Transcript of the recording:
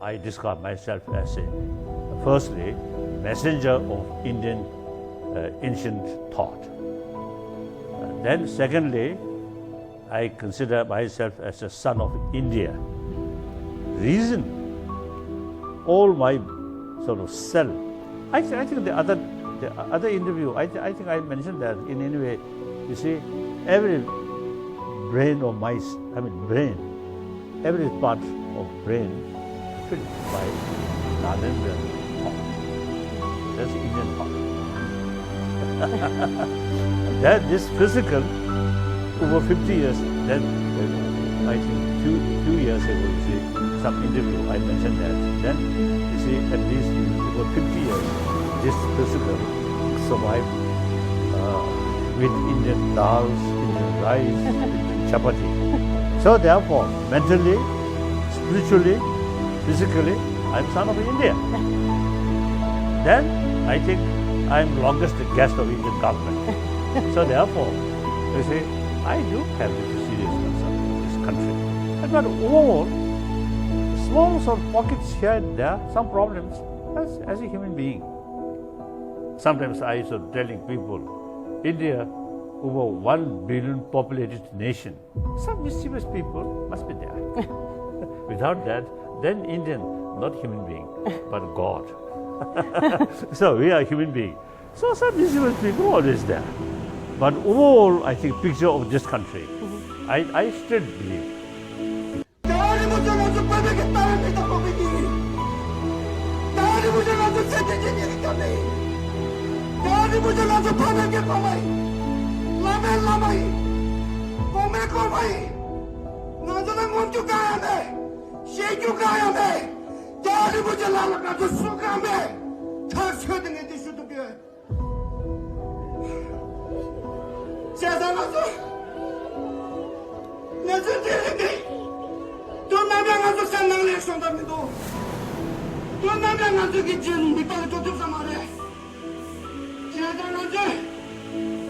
I describe myself as a, firstly, messenger of Indian ancient thought. Then secondly, I consider myself as a son of India. Reason, all my sort of self. I think the other interview, I think I mentioned that in any way. You see, every brain of my, brain, every part of brain filled by Narendra thought. That's Indian thought. That this physical, over 50 years, then I think two years ago, you see, some interview, I mentioned that. Then, you see, at least over 50 years, this physical survived with Indian dals, Indian rice, Indian chapati. So therefore, mentally, spiritually, physically, I'm son of India. Then, I think I'm longest guest of Indian government. So therefore, you see, I do have this serious concern for this country. But overall, small sort of pockets here and there, some problems as a human being. Sometimes I used to telling people, India, over 1 billion populated nation, some mischievous people must be there. Without that, then Indian, not human being, but God. So we are human beings. So some mischievous people always there. But overall, I think picture of this country, I still believe. Don't